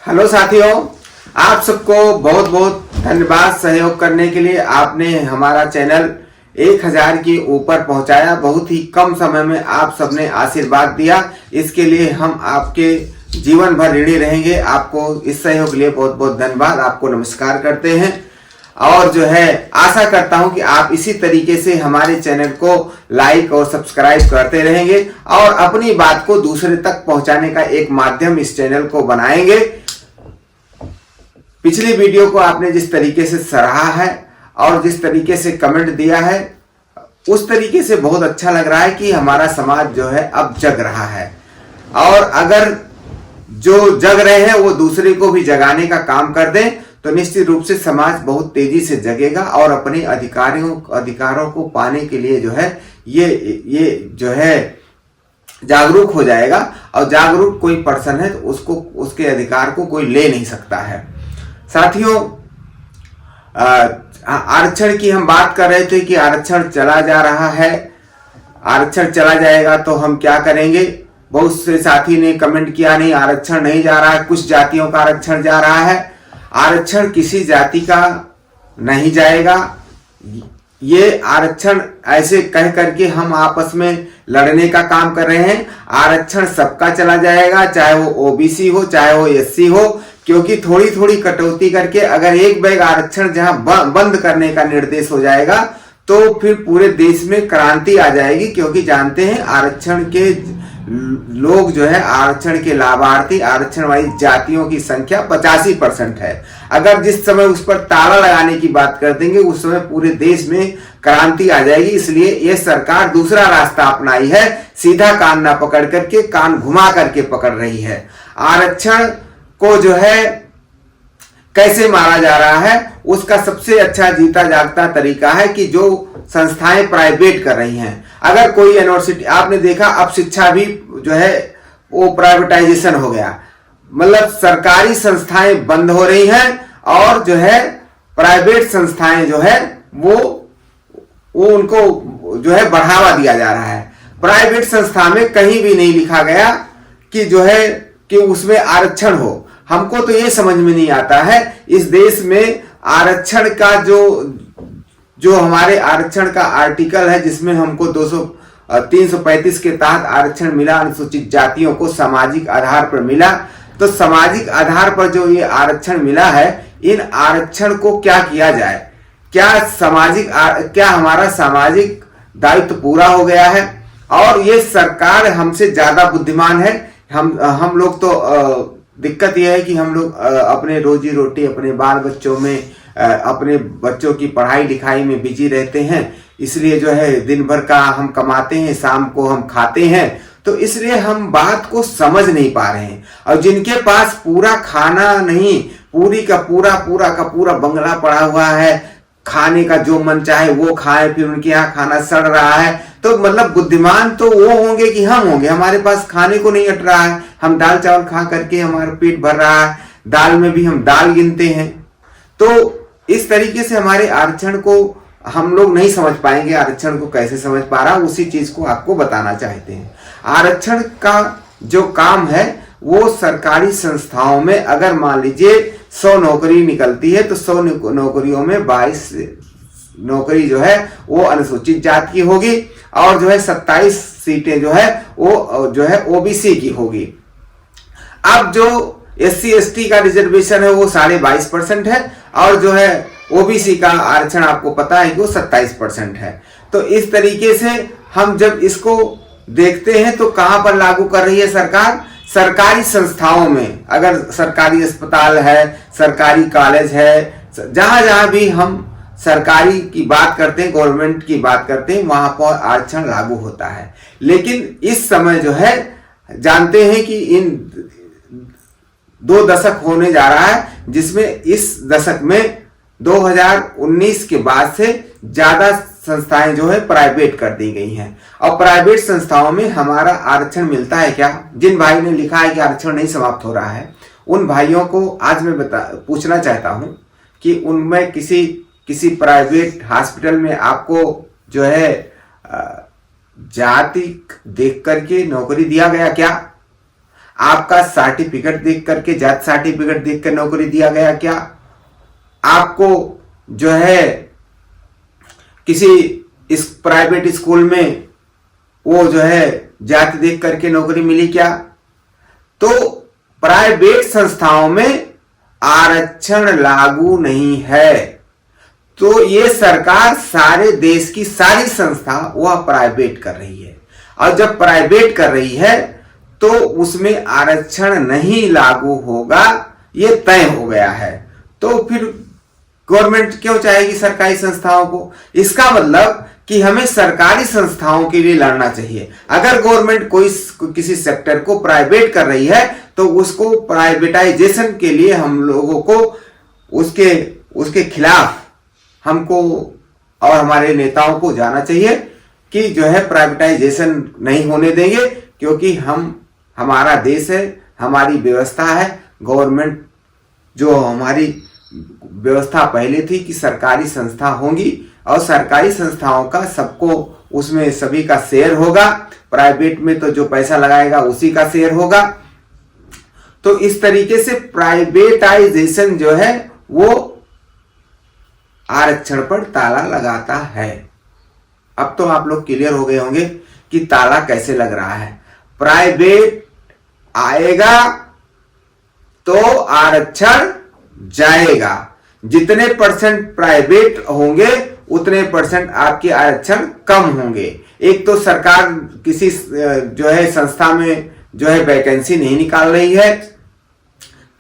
Hello साथियों, आप सबको बहुत बहुत धन्यवाद सहयोग करने के लिए। आपने हमारा चैनल 1000 के ऊपर पहुंचाया। बहुत ही कम समय में आप सबने आशीर्वाद दिया, इसके लिए हम आपके जीवन भर ऋणी रहेंगे। आपको इस सहयोग के लिए बहुत बहुत धन्यवाद। आपको नमस्कार करते हैं और जो है आशा करता हूं कि आप इसी तरीके से हमारे चैनल को लाइक और सब्सक्राइब करते रहेंगे और अपनी बात को दूसरे तक पहुंचाने का एक माध्यम इस चैनल को बनाएंगे। पिछली वीडियो को आपने जिस तरीके से सराहा है और जिस तरीके से कमेंट दिया है, उस तरीके से बहुत अच्छा लग रहा है कि हमारा समाज जो है अब जग रहा है। और अगर जो जग रहे हैं वो दूसरे को भी जगाने का काम कर दें तो निश्चित रूप से समाज बहुत तेजी से जगेगा और अपने अधिकारों को पाने के लिए जो है ये जो है जागरूक हो जाएगा। और जागरूक कोई पर्सन है तो उसको उसके अधिकार को कोई ले नहीं सकता है। साथियों, आरक्षण की हम बात कर रहे थे कि आरक्षण चला जा रहा है। आरक्षण चला जाएगा तो हम क्या करेंगे? बहुत से साथी ने कमेंट किया, नहीं आरक्षण नहीं जा रहा है, कुछ जातियों का आरक्षण जा रहा है। आरक्षण किसी जाति का नहीं जाएगा। ये आरक्षण ऐसे कह करके हम आपस में लड़ने का काम कर रहे हैं। आरक्षण सबका चला जाएगा, चाहे वो ओबीसी हो चाहे वो एससी हो, क्योंकि थोड़ी थोड़ी कटौती करके अगर एक बैग आरक्षण जहां बंद करने का निर्देश हो जाएगा तो फिर पूरे देश में क्रांति आ जाएगी। क्योंकि जानते हैं आरक्षण के लोग जो है, आरक्षण के लाभार्थी, आरक्षण वाली जातियों की संख्या 85% है। अगर जिस समय उस पर ताला लगाने की बात कर देंगे उस समय पूरे देश में क्रांति आ जाएगी। इसलिए ये सरकार दूसरा रास्ता अपनाई है, सीधा कान ना पकड़ करके कान घुमा करके पकड़ रही है। आरक्षण को जो है कैसे मारा जा रहा है, उसका सबसे अच्छा जीता जागता तरीका है कि जो संस्थाएं प्राइवेट कर रही हैं। अगर कोई यूनिवर्सिटी, आपने देखा अब शिक्षा भी जो है वो प्राइवेटाइजेशन हो गया, मतलब सरकारी संस्थाएं बंद हो रही हैं और जो है प्राइवेट संस्थाएं जो है वो उनको जो है बढ़ावा दिया जा रहा है। प्राइवेट संस्था में कहीं भी नहीं लिखा गया कि जो है कि उसमें आरक्षण हो। हमको तो ये समझ में नहीं आता है, इस देश में आरक्षण का जो हमारे आरक्षण का आर्टिकल है जिसमें हमको 335 के तहत आरक्षण मिला, अनुसूचित जातियों को सामाजिक आधार पर मिला। तो सामाजिक आधार पर जो ये आरक्षण मिला है, इन आरक्षण को क्या किया जाए? क्या हमारा सामाजिक दायित्व पूरा हो गया है? और ये सरकार हमसे ज्यादा बुद्धिमान है। हम लोग तो दिक्कत यह है कि हम लोग अपने रोजी रोटी, अपने बाल बच्चों में, अपने बच्चों की पढ़ाई लिखाई में बिजी रहते हैं। इसलिए जो है दिन भर का हम कमाते हैं, शाम को हम खाते हैं, तो इसलिए हम बात को समझ नहीं पा रहे हैं। और जिनके पास पूरा खाना नहीं, पूरा बंगला पड़ा हुआ है, खाने का जो मन चाहे वो खाए, फिर उनके यहाँ खाना सड़ रहा है, तो मतलब बुद्धिमान तो वो होंगे कि हम होंगे। हमारे पास खाने को नहीं अट रहा है, हम दाल चावल खा करके हमारा पेट भर रहा है, दाल में भी हम दाल गिनते हैं। तो इस तरीके से हमारे आरक्षण को हम लोग नहीं समझ पाएंगे। आरक्षण को कैसे समझ पा रहा, उसी चीज को आपको बताना चाहते हैं। आरक्षण का जो काम है वो सरकारी संस्थाओं में, अगर मान लीजिए 100 नौकरी निकलती है तो 100 नौकरियों में 22 नौकरी जो है वो अनुसूचित जाति की होगी और जो है 27 सीटें जो है वो जो है ओबीसी की होगी। अब जो एससी एसटी का रिजर्वेशन है वो 22.5% है और जो है ओबीसी का आरक्षण आपको पता है कि वो 27% है। तो इस तरीके से हम जब इसको देखते हैं तो कहां पर लागू कर रही है सरकार? सरकारी संस्थाओं में, अगर सरकारी अस्पताल है, सरकारी कॉलेज है, जहां जहां भी हम सरकारी की बात करते हैं, गवर्नमेंट की बात करते हैं, वहां पर आरक्षण लागू होता है। लेकिन इस समय जो है जानते हैं कि इन 2 दशक होने जा रहा है, जिसमें इस दशक में 2019 के बाद से ज्यादा संस्थाएं जो है प्राइवेट कर दी गई हैं। और प्राइवेट संस्थाओं में हमारा आरक्षण मिलता है क्या? जिन भाई ने लिखा है कि आरक्षण नहीं समाप्त हो रहा है, उन भाइयों को आज मैं पूछना चाहता हूं कि उनमें किसी प्राइवेट हॉस्पिटल में आपको जो है जाति देख करके नौकरी दिया गया क्या? आपका सर्टिफिकेट देख करके, जाति सर्टिफिकेट देख कर नौकरी दिया गया क्या? आपको जो है किसी इस प्राइवेट स्कूल में वो जो है जाति देख करके नौकरी मिली क्या? तो प्राइवेट संस्थाओं में आरक्षण लागू नहीं है। तो ये सरकार सारे देश की सारी संस्था वह प्राइवेट कर रही है, और जब प्राइवेट कर रही है तो उसमें आरक्षण नहीं लागू होगा, ये तय हो गया है। तो फिर गवर्नमेंट क्यों चाहेगी सरकारी संस्थाओं को? इसका मतलब कि हमें सरकारी संस्थाओं के लिए लड़ना चाहिए। अगर गवर्नमेंट कोई किसी सेक्टर को प्राइवेट कर रही है तो उसको प्राइवेटाइजेशन के लिए हम लोगों को उसके खिलाफ हमको और हमारे नेताओं को जाना चाहिए कि जो है प्राइवेटाइजेशन नहीं होने देंगे, क्योंकि हमारा देश है, हमारी व्यवस्था है। गवर्नमेंट जो हमारी व्यवस्था पहले थी कि सरकारी संस्था होंगी और सरकारी संस्थाओं का सबको उसमें सभी का शेयर होगा, प्राइवेट में तो जो पैसा लगाएगा उसी का शेयर होगा। तो इस तरीके से प्राइवेटाइजेशन जो है वो आरक्षण पर ताला लगाता है। अब तो आप लोग क्लियर हो गए होंगे कि ताला कैसे लग रहा है। प्राइवेट आएगा तो आरक्षण जाएगा। जितने परसेंट प्राइवेट होंगे उतने परसेंट आपके आरक्षण कम होंगे। एक तो सरकार किसी जो है संस्था में जो है वैकेंसी नहीं निकाल रही है,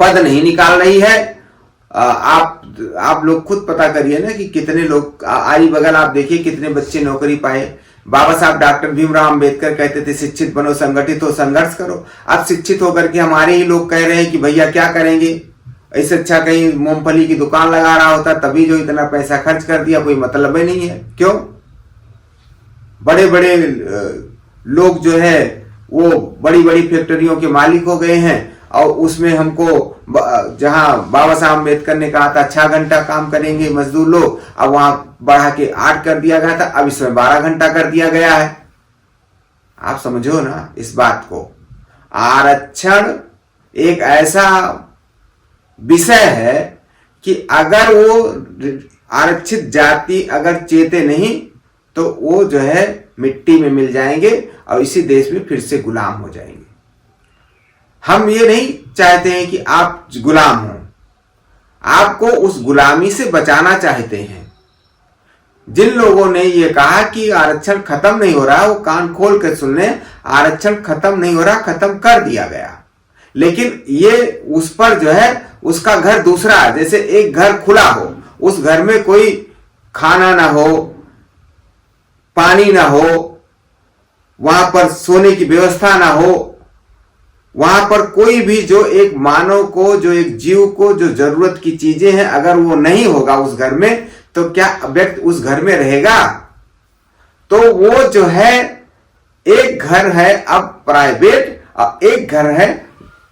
पद नहीं निकाल रही है। आप लोग खुद पता करिए ना कि कितने लोग आरी बगल आप देखिए कितने बच्चे नौकरी पाए। बाबा साहब डॉक्टर भीमराव अंबेडकर कहते थे शिक्षित बनो, संगठित हो, संघर्ष करो। अब शिक्षित होकर के हमारे ही लोग कह रहे हैं कि भैया क्या करेंगे, इससे अच्छा कहीं मूंगफली की दुकान लगा रहा होता, तभी जो इतना पैसा खर्च कर दिया, कोई मतलब ही नहीं है। क्यों? बड़े बड़े लोग जो है वो बड़ी बड़ी फैक्ट्रियों के मालिक हो गए हैं, और उसमें हमको जहां बाबा साहब अम्बेडकर ने कहा था 6 घंटा काम करेंगे मजदूर लोग, अब वहां बढ़ा के 8 कर दिया गया था, अब इसमें 12 घंटा कर दिया गया है। आप समझो ना इस बात को। आरक्षण एक ऐसा विषय है कि अगर वो आरक्षित जाति अगर चेते नहीं तो वो जो है मिट्टी में मिल जाएंगे और इसी देश में फिर से गुलाम हो जाएंगे। हम ये नहीं चाहते हैं कि आप गुलाम हो, आपको उस गुलामी से बचाना चाहते हैं। जिन लोगों ने ये कहा कि आरक्षण खत्म नहीं हो रहा, वो कान खोल कर सुन लें, आरक्षण खत्म नहीं हो रहा, खत्म कर दिया गया। लेकिन ये उस पर जो है उसका घर दूसरा, जैसे एक घर खुला हो, उस घर में कोई खाना ना हो, पानी ना हो, वहां पर सोने की व्यवस्था ना हो, वहां पर कोई भी जो एक मानव को, जो एक जीव को जो जरूरत की चीजें हैं, अगर वो नहीं होगा उस घर में, तो क्या व्यक्ति उस घर में रहेगा? तो वो जो है एक घर है अब प्राइवेट और एक घर है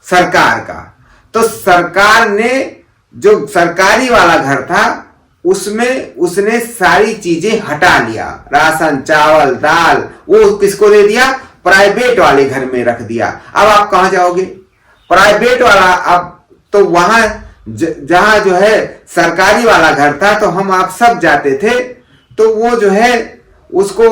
सरकार का। तो सरकार ने जो सरकारी वाला घर था उसमें उसने सारी चीजें हटा लिया, राशन, चावल, दाल, वो किसको दे दिया? प्राइवेट वाले घर में रख दिया। अब आप कहां जाओगे? प्राइवेट वाला, अब तो वहां जहां जो है सरकारी वाला घर था तो हम आप सब जाते थे, तो वो जो है उसको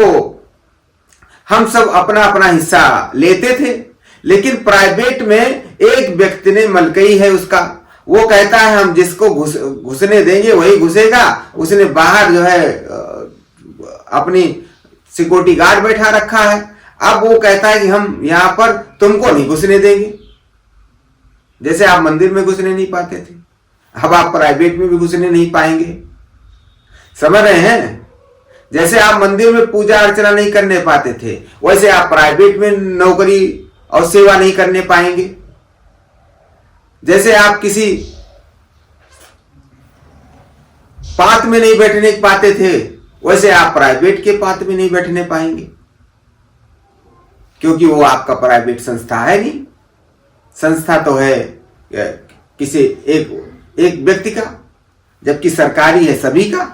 हम सब अपना अपना हिस्सा लेते थे। लेकिन प्राइवेट में एक व्यक्ति ने मलकई है उसका, वो कहता है हम जिसको घुसने देंगे वही घुसेगा। उसने बाहर जो है अपनी सिक्योरिटी गार्ड बैठा रखा है। अब वो कहता है कि हम यहां पर तुमको नहीं घुसने देंगे। जैसे आप मंदिर में घुसने नहीं पाते थे, अब आप प्राइवेट में भी घुसने नहीं पाएंगे। समझ रहे हैं? जैसे आप मंदिर में पूजा अर्चना नहीं करने पाते थे, वैसे आप प्राइवेट में नौकरी और सेवा नहीं करने पाएंगे। जैसे आप किसी पात में नहीं बैठने पाते थे, वैसे आप प्राइवेट के पात में नहीं बैठने पाएंगे, क्योंकि वो आपका प्राइवेट संस्था है नहीं। संस्था तो है किसी एक व्यक्ति का, जबकि सरकारी है सभी का।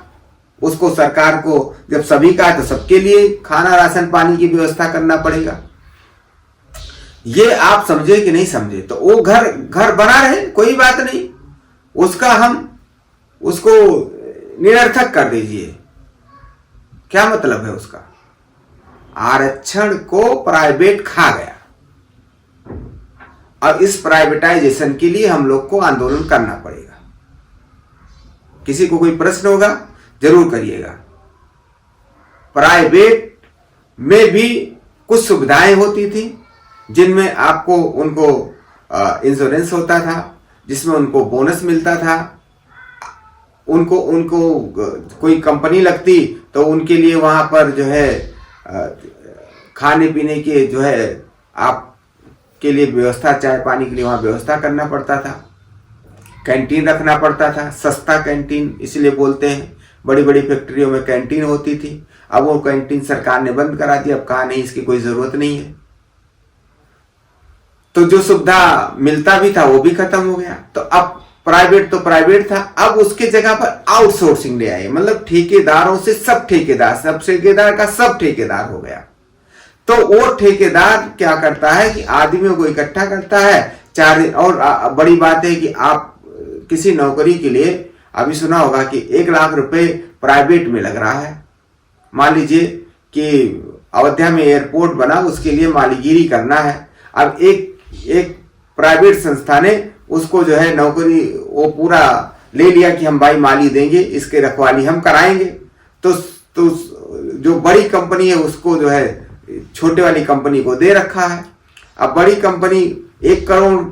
उसको सरकार को जब सभी का है तो सबके लिए खाना, राशन, पानी की व्यवस्था करना पड़ेगा। ये आप समझे कि नहीं समझे, तो वो घर घर बना रहे, कोई बात नहीं, उसका हम उसको निरर्थक कर दीजिए, क्या मतलब है उसका। आरक्षण को प्राइवेट खा गया। अब इस प्राइवेटाइजेशन के लिए हम लोग को आंदोलन करना पड़ेगा। किसी को कोई प्रश्न होगा जरूर करिएगा। प्राइवेट में भी कुछ सुविधाएं होती थी, जिनमें आपको उनको इंश्योरेंस होता था, जिसमें उनको बोनस मिलता था, उनको कोई कंपनी लगती तो उनके लिए वहां पर जो है खाने पीने के जो है आप के लिए व्यवस्था, चाय पानी के लिए वहां व्यवस्था करना पड़ता था, कैंटीन रखना पड़ता था, सस्ता कैंटीन इसलिए बोलते हैं। बड़ी बड़ी फैक्ट्रियों में कैंटीन होती थी, अब वो कैंटीन सरकार ने बंद करा दी। अब कहा नहीं, इसकी कोई जरूरत नहीं है। तो जो सुविधा मिलता भी था वो भी खत्म हो गया। तो अब प्राइवेट तो प्राइवेट था, अब उसके जगह पर आउटसोर्सिंग ले आए, मतलब ठेकेदारों से सब ठेकेदार, सब ठेकेदार का सब ठेकेदार हो गया। तो वो ठेकेदार क्या करता है कि आदमियों को इकट्ठा करता है, और बड़ी बात है कि आप किसी नौकरी के लिए अभी सुना होगा कि 1 लाख रुपए प्राइवेट में लग रहा है। मान लीजिए कि अयोध्या में एयरपोर्ट बना, उसके लिए मालीगिरी करना है। अब एक प्राइवेट संस्था ने उसको जो है नौकरी वो पूरा ले लिया कि हम भाई माली देंगे, इसके रखवाली हम कराएंगे। तो जो बड़ी कंपनी है उसको जो है छोटे वाली कंपनी को दे रखा है। अब बड़ी कंपनी 1 करोड़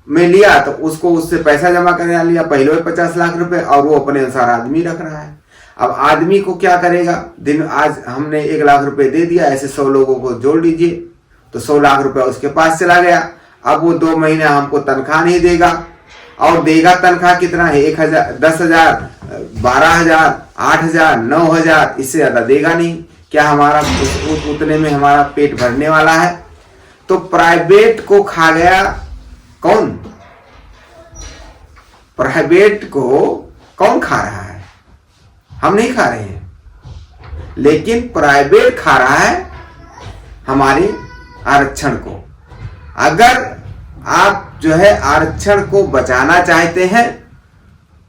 में लिया तो उसको उससे पैसा जमा करने लिया, पहले 50 लाख रुपए, और वो अपने अनुसार आदमी रख रहा है। अब आदमी को क्या करेगा, आज हमने 1 लाख रुपए दे दिया, ऐसे 100 लोगों को जोड़ लीजिए तो 100 लाख रुपए उसके पास चला गया। अब वो 2 महीने हमको तनख्वाह नहीं देगा, और देगा तनख्वाह कितना है, 1,000, 10,000, 12,000, 8,000, 9,000, इससे ज्यादा देगा नहीं। क्या हमारा उतने में हमारा पेट भरने वाला है? तो प्राइवेट को खा गया कौन? प्राइवेट को कौन खा रहा है? हम नहीं खा रहे हैं, लेकिन प्राइवेट खा रहा है हमारे आरक्षण को। अगर आप जो है आरक्षण को बचाना चाहते हैं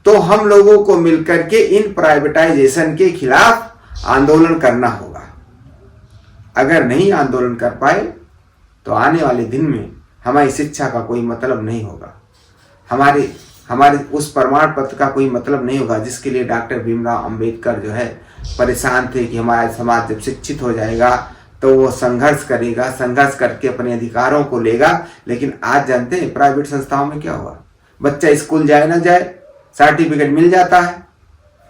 तो हम लोगों को मिलकर के इन प्राइवेटाइजेशन के खिलाफ आंदोलन करना होगा। अगर नहीं आंदोलन कर पाए तो आने वाले दिन में हमारी शिक्षा का कोई मतलब नहीं होगा, हमारे उस प्रमाण पत्र का कोई मतलब नहीं होगा जिसके लिए डॉक्टर भीमराव अंबेडकर जो है परेशान थे कि हमारा समाज जब शिक्षित हो जाएगा तो वो संघर्ष करेगा, संघर्ष करके अपने अधिकारों को लेगा। लेकिन आज जानते हैं प्राइवेट संस्थाओं में क्या हुआ, बच्चा स्कूल जाए ना जाए सर्टिफिकेट मिल जाता है,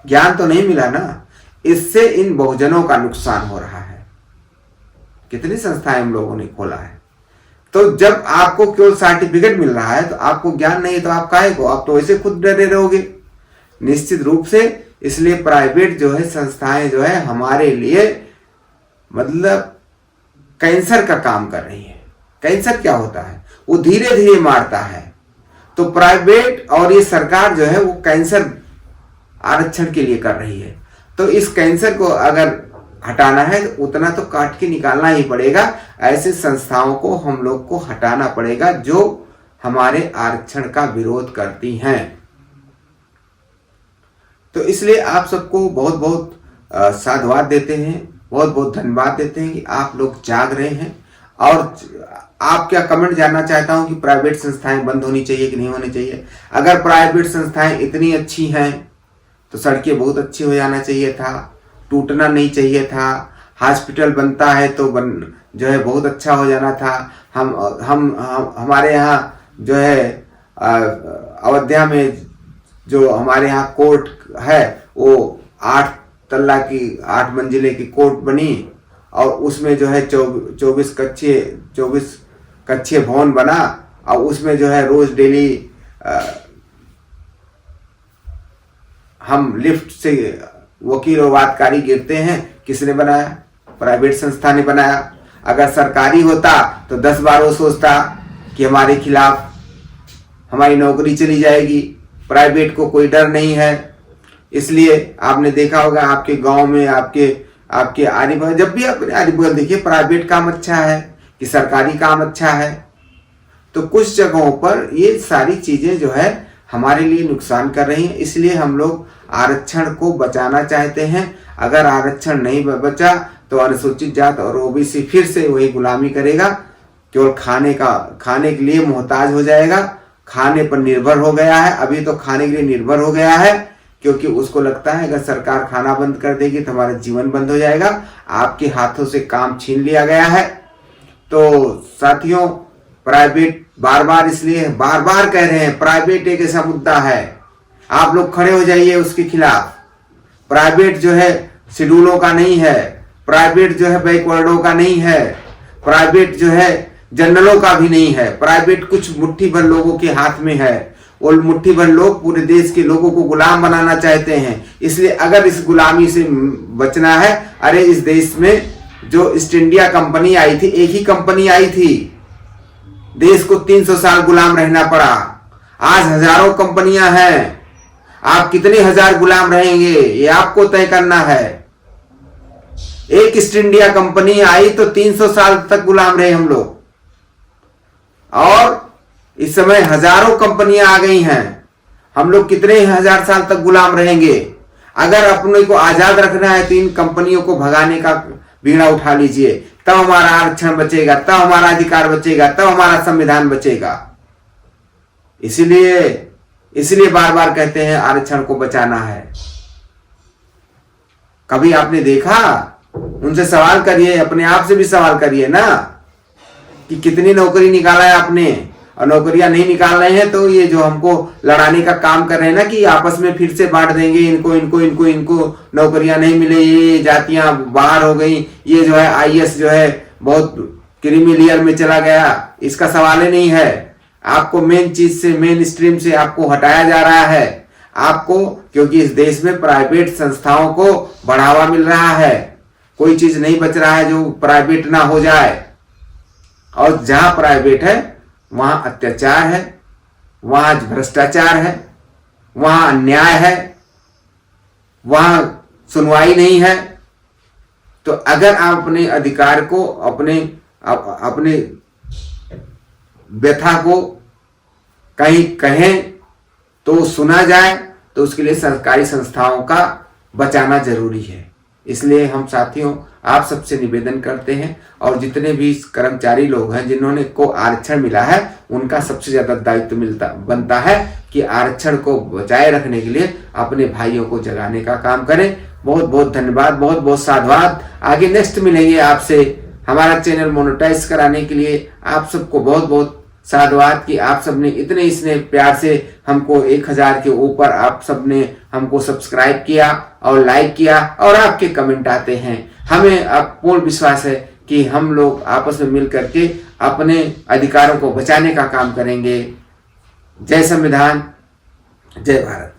ज्ञान तो नहीं मिला ना। इससे इन बहुजनों का नुकसान हो रहा है। कितनी संस्थाएं हम लोगों ने खोला है, तो जब आपको केवल सर्टिफिकेट मिल रहा है तो आपको ज्ञान नहीं, तो आप काहे को, आप तो वैसे खुद डरे रहोगे निश्चित रूप से। इसलिए प्राइवेट जो है संस्थाएं जो है हमारे लिए मतलब कैंसर का काम कर रही है। कैंसर क्या होता है, वो धीरे धीरे मारता है। तो प्राइवेट और ये सरकार जो है वो कैंसर आरक्षण के लिए कर रही है। तो इस कैंसर को अगर हटाना है तो उतना तो काट के निकालना ही पड़ेगा। ऐसे संस्थाओं को हम लोग को हटाना पड़ेगा जो हमारे आरक्षण का विरोध करती हैं। तो इसलिए आप सबको बहुत बहुत साधुवाद देते हैं, बहुत बहुत धन्यवाद देते हैं कि आप लोग जाग रहे हैं। और आप क्या कमेंट जानना चाहता हूं कि प्राइवेट संस्थाएं बंद होनी चाहिए कि नहीं होनी चाहिए। अगर प्राइवेट संस्थाएं इतनी अच्छी हैं तो सड़कें बहुत अच्छी हो जाना चाहिए था, टूटना नहीं चाहिए था। हॉस्पिटल बनता है तो जो है बहुत अच्छा हो जाना था। हम हमारे यहाँ जो है अयोध्या में जो हमारे यहाँ कोर्ट है वो 8 तल्ला की 8 मंजिले की कोर्ट बनी, और उसमें जो है 24 कक्षीय भवन बना, और उसमें जो है रोज डेली हम लिफ्ट से वकील और वादकारी गिरते हैं। किसने बनाया? प्राइवेट संस्था ने बनाया। अगर सरकारी होता तो 10 बार वो सोचता कि हमारे खिलाफ हमारी नौकरी चली जाएगी। प्राइवेट को कोई डर नहीं है। इसलिए आपने देखा होगा आपके गांव में आपके आरी बगल, जब भी अपने आरी बगल देखिए प्राइवेट काम अच्छा है कि सरकारी काम अच्छा है, तो कुछ जगहों पर ये सारी चीजें जो है हमारे लिए नुकसान कर रही हैं। इसलिए हम लोग आरक्षण को बचाना चाहते हैं। अगर आरक्षण नहीं बचा तो अनुसूचित जात और ओबीसी फिर से वही गुलामी करेगा, केवल खाने के लिए मोहताज हो जाएगा, खाने पर निर्भर हो गया है। अभी तो खाने के लिए निर्भर हो गया है, क्योंकि उसको लगता है अगर सरकार खाना बंद कर देगी तो हमारा जीवन बंद हो जाएगा। आपके हाथों से काम छीन लिया गया है। तो साथियों, प्राइवेट बार बार कह रहे हैं, प्राइवेट एक ऐसा मुद्दा है, आप लोग खड़े हो जाइए उसके खिलाफ। प्राइवेट जो है शेड्यूलों का नहीं है, प्राइवेट जो है बैकवर्डों का नहीं है, प्राइवेट जो है जनरलों का भी नहीं है। प्राइवेट कुछ मुट्ठी भर लोगों के हाथ में है, और मुट्ठी भर लोग पूरे देश के लोगों को गुलाम बनाना चाहते हैं। इसलिए अगर इस गुलामी से बचना है, अरे इस देश में जो ईस्ट इंडिया कंपनी आई थी, एक ही कंपनी आई थी, देश को 300 साल गुलाम रहना पड़ा। आज हजारों कंपनियां हैं, आप कितने हजार गुलाम रहेंगे ये आपको तय करना है। एक ईस्ट इंडिया कंपनी आई तो 300 साल तक गुलाम रहे हम लोग, और इस समय हजारों कंपनियां आ गई हैं, हम लोग कितने हजार साल तक गुलाम रहेंगे। अगर अपने को आजाद रखना है तो इन कंपनियों को भगाने का बीड़ा उठा लीजिए, तब हमारा आरक्षण बचेगा, तब हमारा अधिकार बचेगा, तब हमारा संविधान बचेगा। इसलिए बार बार कहते हैं आरक्षण को बचाना है। कभी आपने देखा, उनसे सवाल करिए, अपने आप से भी सवाल करिए ना कि कितनी नौकरी निकाला है आपने, और नौकरियां नहीं निकाल रहे हैं तो ये जो हमको लड़ाने का काम कर रहे हैं ना कि आपस में फिर से बांट देंगे, इनको नौकरियां नहीं मिले, ये जातियां बाहर हो गई, ये जो है आईएएस जो है बहुत क्रीमी लेयर में चला गया, इसका सवाल ही नहीं है। आपको मेन चीज से, मेन स्ट्रीम से आपको हटाया जा रहा है आपको, क्योंकि इस देश में प्राइवेट संस्थाओं को बढ़ावा मिल रहा है। कोई चीज नहीं बच रहा है जो प्राइवेट ना हो जाए, और जहां प्राइवेट है वहां अत्याचार है, वहां भ्रष्टाचार है, वहां अन्याय है, वहां सुनवाई नहीं है। तो अगर आप अपने अधिकार को, अपने व्यथा को कहीं कहें तो सुना जाए, तो उसके लिए सरकारी संस्थाओं का बचाना जरूरी है। इसलिए हम साथियों आप सबसे निवेदन करते हैं, और जितने भी कर्मचारी लोग हैं जिन्होंने को आरक्षण मिला है, उनका सबसे ज्यादा दायित्व बनता है कि आरक्षण को बचाए रखने के लिए अपने भाइयों को जगाने का काम करें। बहुत बहुत धन्यवाद, बहुत बहुत साधुवाद। आगे नेक्स्ट मिलेंगे आपसे। हमारा चैनल मोनेटाइज कराने के लिए आप सबको बहुत बहुत साधुवाद कि आप सबने इतने स्नेह प्यार से हमको 1000 के ऊपर आप सबने हमको सब्सक्राइब किया और लाइक किया, और आपके कमेंट आते हैं। हमें अब पूर्ण विश्वास है कि हम लोग आपस में मिल करके अपने अधिकारों को बचाने का काम करेंगे। जय संविधान, जय भारत।